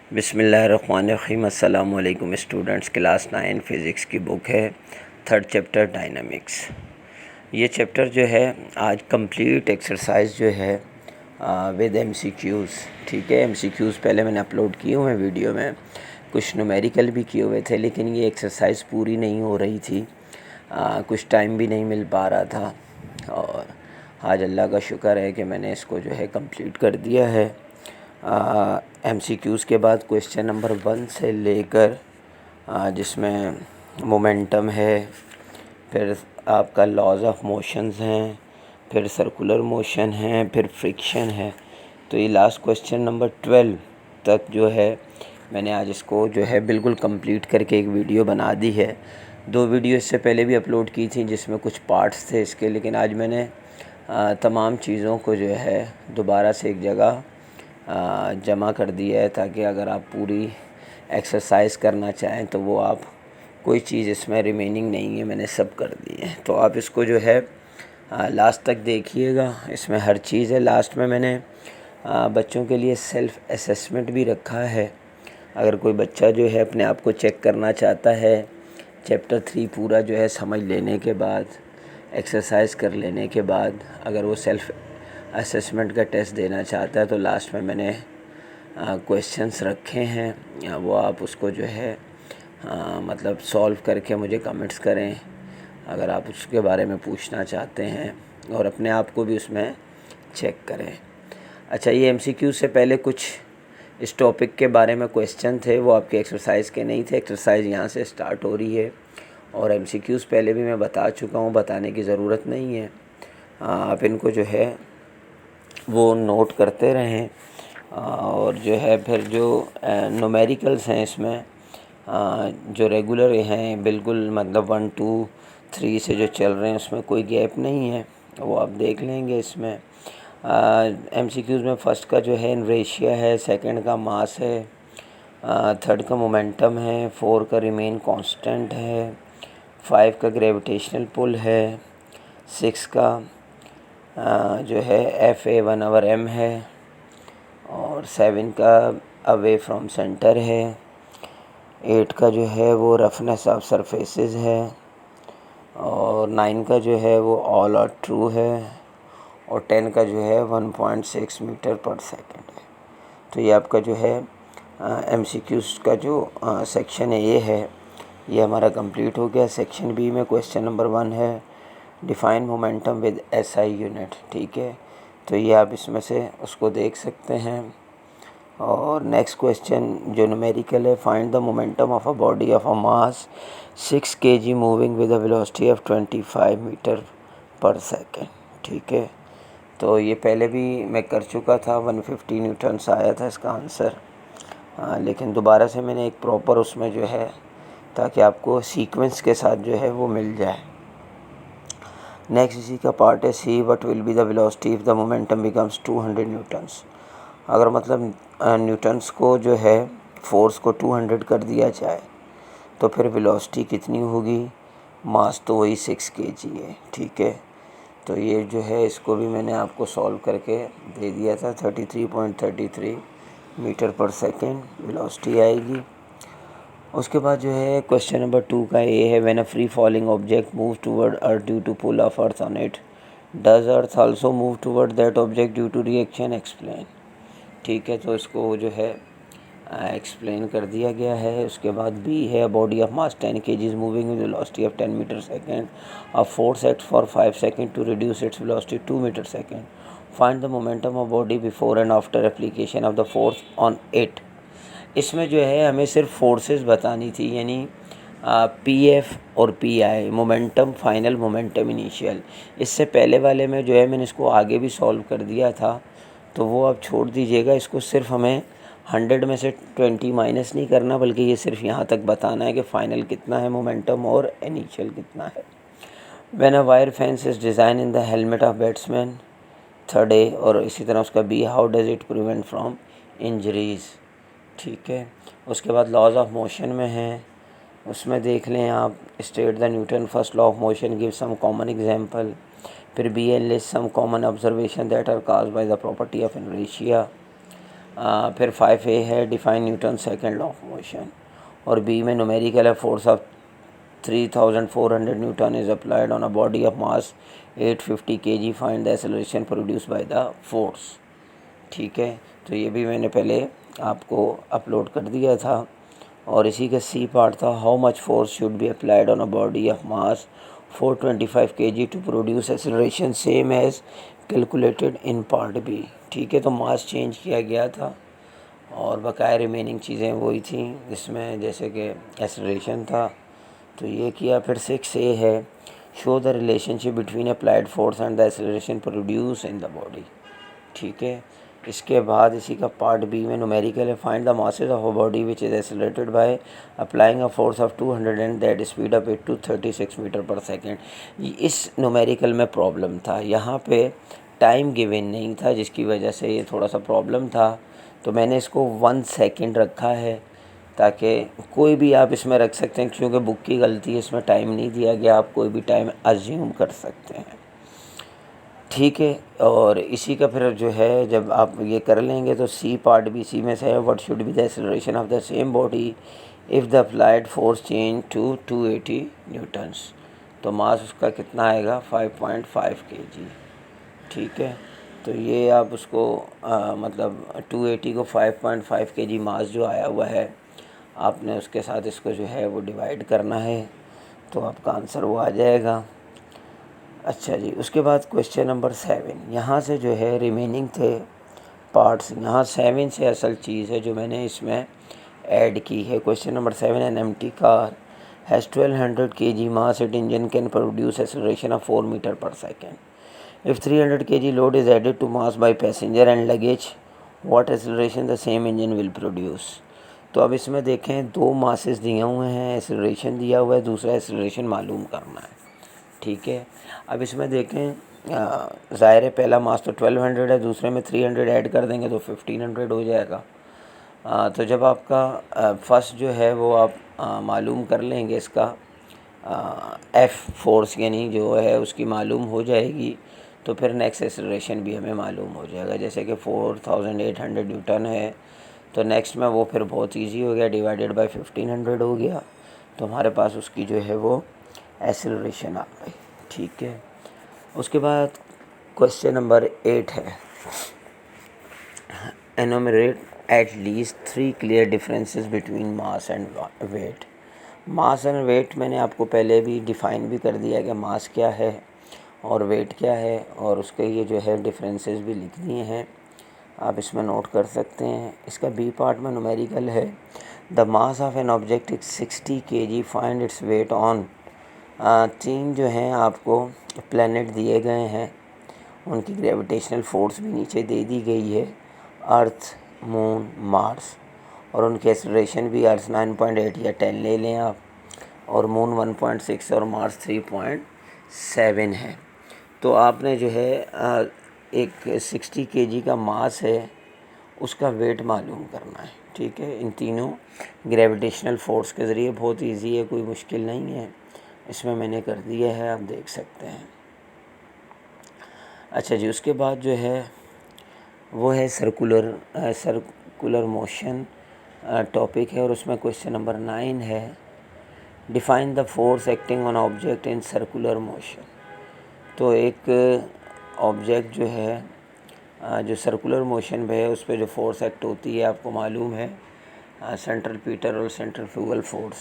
बिस्मिल्लाहिर्रहमानिर्रहीम। अस्सलाम वालेकुम स्टूडेंट्स। क्लास 9 फ़िज़िक्स की बुक है, थर्ड चैप्टर डायनामिक्स। ये चैप्टर जो है आज कंप्लीट एक्सरसाइज जो है विद एमसीक्यूज़। ठीक है, एमसीक्यूज़ पहले मैंने अपलोड किए हुए हैं वीडियो में, कुछ न्यूमेरिकल भी किए हुए थे, लेकिन ये एक्सरसाइज पूरी नहीं हो रही थी, कुछ टाइम भी नहीं मिल पा रहा था। और आज अल्लाह का शुक्र है कि मैंने इसको जो है कंप्लीट कर दिया है। एमसीक्यूज़ के बाद क्वेश्चन नंबर 1 से लेकर जिसमें मोमेंटम है, फिर आपका लॉज ऑफ मोशंस हैं, फिर सर्कुलर मोशन है, फिर फ्रिक्शन है। तो ये लास्ट क्वेश्चन नंबर 12 तक जो है मैंने आज इसको जो है बिल्कुल कंप्लीट करके एक वीडियो बना दी है। 2 वीडियो इससे पहले भी अपलोड की थी जिसमें कुछ पार्ट्स थे इसके, लेकिन आज मैंने तमाम चीज़ों को जो है दोबारा से एक जगह जमा कर दिया है, ताकि अगर आप पूरी एक्सरसाइज करना चाहें तो वो आप कोई चीज़ इसमें रिमेनिंग नहीं है, मैंने सब कर दी है। तो आप इसको जो है लास्ट तक देखिएगा, इसमें हर चीज़ है। लास्ट में मैंने बच्चों के लिए सेल्फ़ असेसमेंट भी रखा है। अगर कोई बच्चा जो है अपने आप को चेक करना चाहता है, चैप्टर 3 पूरा जो है समझ लेने के बाद, एक्सरसाइज कर लेने के बाद, अगर वो सेल्फ़ असेसमेंट का टेस्ट देना चाहता है, तो लास्ट में मैंने क्वेश्चंस रखे हैं, वो आप उसको जो है मतलब सॉल्व करके मुझे कमेंट्स करें अगर आप उसके बारे में पूछना चाहते हैं, और अपने आप को भी उसमें चेक करें। अच्छा, ये एमसीक्यू से पहले कुछ इस टॉपिक के बारे में क्वेश्चन थे, वो आपके एक्सरसाइज के नहीं थे। एक्सरसाइज यहाँ से स्टार्ट हो रही है, और एमसीक्यूज़ पहले भी मैं बता चुका हूँ, बताने की ज़रूरत नहीं है। आप इनको जो है वो नोट करते रहें, और जो है फिर जो न्यूमेरिकल्स हैं इसमें जो रेगुलर हैं, बिल्कुल मतलब 1 2 3 से जो चल रहे हैं उसमें कोई गैप नहीं है, वो आप देख लेंगे। इसमें एमसीक्यूज़ में फर्स्ट का जो है इनर्शिया है, सेकंड का मास है, थर्ड का मोमेंटम है, 4 का रिमेन कांस्टेंट है, 5 का ग्रेविटेशनल पुल है, 6 का जो है FA1/m है, और 7 का अवे फ्रॉम सेंटर है, 8 का जो है वो रफनेस ऑफ सरफेसेस है, और 9 का जो है वो ऑल आर ट्रू है, और 10 का जो है 1.6 मीटर पर सेकंड है। तो ये आपका जो है एमसीक्यूज़ का जो सेक्शन ए है ये हमारा कंप्लीट हो गया। सेक्शन बी में क्वेश्चन नंबर 1 है, define momentum with SI unit. ठीक है, तो ये आप इसमें से उसको देख सकते हैं। और नेक्स्ट क्वेश्चन जो न्यूमेरिकल है, find the momentum of a body of a mass 6 kg moving with a velocity of 25 metre per second. ठीक है, तो ये पहले भी मैं कर चुका था, 150 न्यूटन्स आया था इसका आंसर। लेकिन दोबारा से मैंने एक प्रॉपर उसमें जो है, ताकि आपको सीक्वेंस के साथ जो है वो मिल जाए। नेक्स्ट इसी का पार्ट है C, what will be the velocity if the momentum becomes 200 newtons. अगर मतलब न्यूटन्स को जो है फोर्स को 200 कर दिया जाए तो फिर वेलोसिटी कितनी होगी। मास तो वही 6 kg है। ठीक है, तो ये जो है इसको भी मैंने आपको सॉल्व करके दे दिया था। 33.33 मीटर पर सेकेंड वेलोसिटी आएगी। उसके बाद जो है क्वेश्चन नंबर 2 का ये है, when a free falling object move toward earth due to pull of earth on it, does earth also move toward that object due to reaction, explain. ठीक है, तो इसको जो है एक्सप्लेन कर दिया गया है। उसके बाद बी है, body of mass 10 kg moving with velocity of 10 metre second, a force act for 5 second to reduce its velocity 2 metre second, find the momentum of body before and after application of the force on it. इसमें जो है हमें सिर्फ forces बतानी थी, यानी PF और PI, momentum final, momentum initial. इससे पहले वाले में जो है मैंने इसको आगे भी सॉल्व कर दिया था, तो वो आप छोड़ दीजिएगा। इसको सिर्फ हमें 100 में से 20 माइनस नहीं करना, बल्कि ये सिर्फ यहाँ तक बताना है कि फ़ाइनल कितना है मोमेंटम और इनिशियल कितना है। When a wire fence is design in the helmet of batsman, third A, और इसी तरह उसका B, how does it prevent from injuries. ठीक है, उसके बाद लॉज ऑफ मोशन में है, उसमें देख लें आप, state the Newton first law of motion, give some common example, फिर B an list some common observation that are caused by the property of inertia. फिर 5A है define Newton second law of motion, और B में numerical है force of 3400 newton is applied on a body of mass 850 kg, find the acceleration produce by the force. ठीक है, तो ये भी मैंने पहले आपको अपलोड कर दिया था। और इसी का सी पार्ट था, how much force should be applied on a body of mass 425 kg to produce acceleration same as calculated in part B. ठीक है, तो मास चेंज किया गया था और बकाया रिमेनिंग चीज़ें वही थी, जिसमें जैसे कि एक्सेलरेशन था तो ये किया। फिर 6A है, show the relationship between applied force and the acceleration produce in the body. ठीक है, इसके बाद इसी का पार्ट बी में न्यूमेरिकल है, find the masses of a body which is accelerated by applying a force of 200 and that speed of it to 36 metre per second. इस numerical में प्रॉब्लम था, यहाँ पे टाइम गिवन नहीं था, जिसकी वजह से ये थोड़ा सा प्रॉब्लम था। तो मैंने इसको 1 सेकेंड रखा है, ताकि कोई भी आप इसमें रख सकते हैं, क्योंकि बुक की गलती है, इसमें टाइम नहीं दिया गया, आप कोई भी टाइम अज्यूम कर सकते हैं। ठीक है, और इसी का फिर जो है जब आप ये कर लेंगे तो सी पार्ट बी सी में से है, what should be the acceleration of the same body if the applied force change to 280 newtons. तो मास उसका कितना आएगा 5.5 kg। ठीक है, तो ये आप उसको मतलब 280 को 5.5 kg मास जो आया हुआ है, आपने उसके साथ इसको जो है वो डिवाइड करना है, तो आपका आंसर वो आ जाएगा। अच्छा जी, उसके बाद क्वेश्चन नंबर 7, यहाँ से जो है रिमेनिंग थे पार्ट्स, यहाँ 7 से असल चीज़ है जो मैंने इसमें ऐड की है। Question number 7, an empty car has 1200 kg mass, it engine can produce acceleration of 4 metre per second. If 300 kg load is added to mass by passenger and luggage, what acceleration the same engine will produce. तो अब इसमें देखें, दो masses दिए हुए हैं, acceleration दिया हुआ है, दूसरा एक्सेलरेशन मालूम करना है। ठीक है, अब इसमें देखें, ज़ाहिर है पहला मास तो 1200 है, दूसरे में 300 ऐड कर देंगे तो 1500 हो जाएगा। तो जब आपका फर्स्ट जो है वो आप मालूम कर लेंगे, इसका एफ़ फोर्स यानी जो है उसकी मालूम हो जाएगी, तो फिर नेक्स्ट एक्सेलरेशन भी हमें मालूम हो जाएगा। जैसे कि 4800 न्यूटन है, तो नेक्स्ट में वो फिर बहुत इजी हो गया, डिवाइडेड बाय 1500 हो गया, तो हमारे पास उसकी जो है वो एक्सेलरेशन आ गई। ठीक है, उसके बाद क्वेश्चन नंबर 8 है, enumerate at least 3 clear differences between mass and weight. Mass and weight मैंने आपको पहले भी डिफ़ाइन भी कर दिया कि मास क्या है और वेट क्या है, और उसके ये जो है डिफरेंसेस भी लिख दिए हैं, आप इसमें नोट कर सकते हैं। इसका बी पार्ट में न्यूमेरिकल है, the mass of an object is 60 kg, find its weight on. 3 जो हैं आपको प्लैनेट दिए गए हैं, उनकी ग्रेविटेशनल फोर्स भी नीचे दे दी गई है, अर्थ, मून, मार्स, और उनकी एक्सेलरेशन भी अर्थ 9.8 या 10 ले लें आप, और मून 1.6 और मार्स 3.7 है। तो आपने जो है एक 60 kg का मास है, उसका वेट मालूम करना है। ठीक है, इन तीनों ग्रेविटेशनल फोर्स के ज़रिए, बहुत इजी है, कोई मुश्किल नहीं है, इसमें मैंने कर दिया है, आप देख सकते हैं। अच्छा जी, उसके बाद जो है वो है सर्कुलर मोशन टॉपिक है, और उसमें क्वेश्चन नंबर 9 है, define the force acting on object in circular motion. तो एक ऑब्जेक्ट जो है जो सर्कुलर मोशन में है, उस पर जो फोर्स एक्ट होती है आपको मालूम है, सेंट्रीपिटल और सेंट्रीफ्यूगल फोर्स।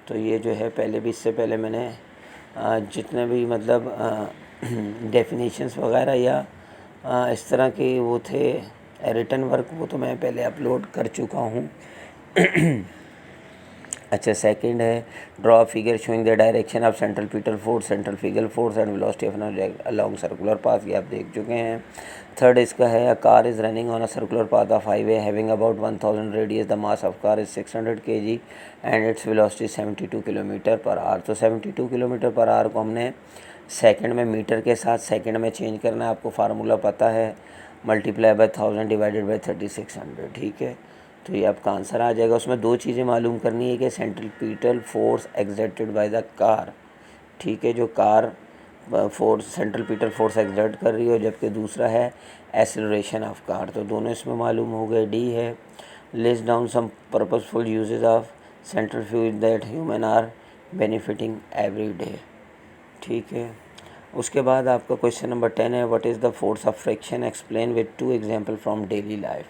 तो ये जो है पहले भी, इससे पहले मैंने जितने भी मतलब डेफिनेशंस वगैरह या इस तरह के वो थे रिटन वर्क, वो तो मैं पहले अपलोड कर चुका हूँ। अच्छा, सेकंड है, draw figure showing the direction of centripetal force, centrifugal force and velocity of an object along circular path, ये आप देख चुके हैं। थर्ड इसका है, a car is running on a circular path of highway having about 1000 radius, the mass of car is 600 kg and its velocity 72 kilometre per hour. तो 72 kilometre per hour को हमने सेकंड में, मीटर के साथ second में change करना है, आपको फार्मूला पता है, मल्टीप्लाई बाय 1000 डिवाइडेड बाय 3600। ठीक है, तो ये आपका आंसर आ जाएगा। उसमें दो चीज़ें मालूम करनी है कि centripetal force exerted by the car, ठीक है, जो car force centripetal force exert कर रही हो, जबकि दूसरा है एक्सेलरेशन ऑफ कार। तो दोनों इसमें मालूम हो गए। डी है list down some purposeful uses of centrifuge that human are benefiting every day. ठीक है। उसके बाद आपका क्वेश्चन नंबर 10 है what is the force of friction, explain with 2 example from daily life.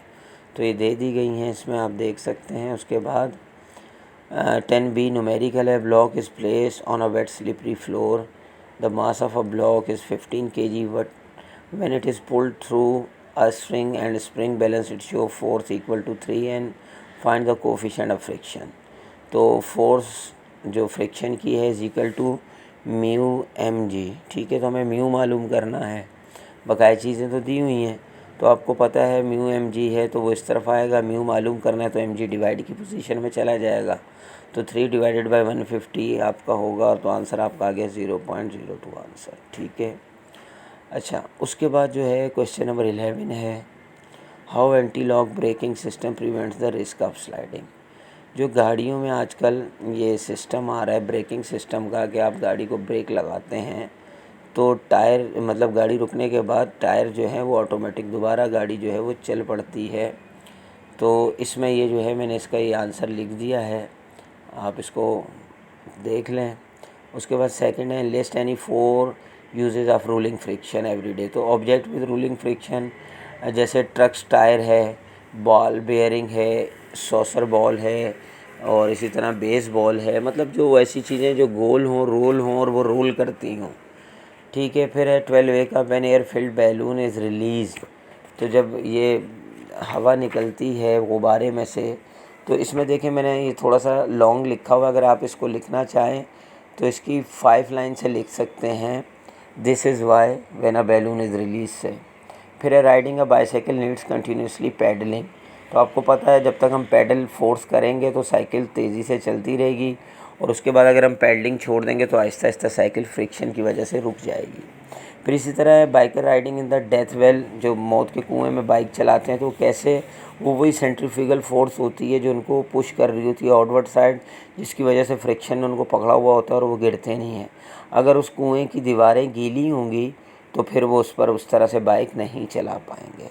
तो ये दे दी गई हैं, इसमें आप देख सकते हैं। उसके बाद 10B न्यूमेरिकल है block is place on a wet slippery floor, the mass of a block is 15 kg but when it is pulled through a string and spring balance it show force equal to 3 and find the coefficient of friction. तो force जो friction की है is equal to mu M G. ठीक है, तो हमें mu मालूम करना है, बकाया चीज़ें तो दी हुई हैं, तो आपको पता है म्यू एम जी है तो वो इस तरफ आएगा। म्यू मालूम करना है तो एम जी डिवाइड की पोजीशन में चला जाएगा, तो 3 डिवाइडेड बाई 150 आपका होगा, तो आंसर आपका आ गया 0.02 आंसर। ठीक है। अच्छा, उसके बाद जो है क्वेश्चन नंबर 11 है how anti lock braking system prevents the risk of sliding. जो गाड़ियों में आजकल ये सिस्टम आ रहा है ब्रेकिंग सिस्टम का कि आप गाड़ी को ब्रेक लगाते हैं तो टायर मतलब गाड़ी रुकने के बाद टायर जो है वो ऑटोमेटिक दोबारा गाड़ी जो है वो चल पड़ती है। तो इसमें ये जो है मैंने इसका ये आंसर लिख दिया है, आप इसको देख लें। उसके बाद सेकंड है list any 4 uses of ruling friction every day. तो ऑब्जेक्ट विद रूलिंग फ्रिक्शन जैसे ट्रक्स टायर है, बॉल बेयरिंग है, सॉसर बॉल है, और इसी तरह बेस बॉल है, मतलब जो ऐसी चीज़ें जो गोल हों, रोल हों और वो रोल करती हों। ठीक है। फिर है 12A का when air filled balloon is release. तो जब ये हवा निकलती है गुब्बारे में से, तो इसमें देखें मैंने ये थोड़ा सा लॉन्ग लिखा हुआ, अगर आप इसको लिखना चाहें तो इसकी 5 लाइन से लिख सकते हैं, this is why when a balloon is release से। फिर है riding a bicycle needs continuously pedalling. तो आपको पता है जब तक हम पैडल फोर्स करेंगे तो साइकिल तेज़ी से चलती रहेगी, और उसके बाद अगर हम पैडलिंग छोड़ देंगे तो आहिस्ता आहिस्ता साइकिल फ्रिक्शन की वजह से रुक जाएगी। फिर इसी तरह है biker riding in the death well, जो मौत के कुएं में बाइक चलाते हैं तो कैसे वो वही सेंट्रीफ्यूगल फोर्स होती है जो उनको पुश कर रही होती है आउटवर्ड साइड, जिसकी वजह से फ्रिक्शन में उनको पकड़ा हुआ होता है और वो गिरते नहीं हैं। अगर उस कुएं की दीवारें गीली होंगी तो फिर वो उस पर उस तरह से बाइक नहीं चला पाएंगे।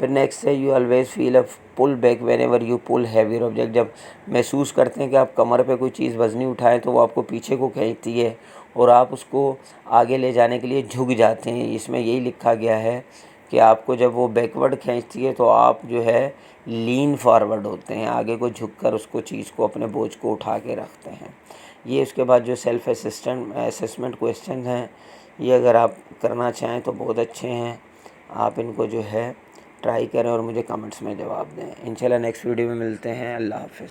फिर नेक्स्ट है you always feel a pull back whenever you pull heavier object. जब महसूस करते हैं कि आप कमर पे कोई चीज़ वज़नी उठाएं तो वो आपको पीछे को खींचती है और आप उसको आगे ले जाने के लिए झुक जाते हैं। इसमें यही लिखा गया है कि आपको जब वो बैकवर्ड खींचती है तो आप जो है लीन फॉरवर्ड होते हैं, आगे को झुककर उसको चीज़ को अपने बोझ को उठा के रखते हैं। ये उसके बाद जो सेल्फ असेसमेंट क्वेश्चन हैं, ये अगर आप करना चाहें तो बहुत अच्छे हैं, आप इनको जो है ट्राई करें और मुझे कमेंट्स में जवाब दें। इंशाल्लाह नेक्स्ट वीडियो में मिलते हैं। अल्लाह हाफ़िज़।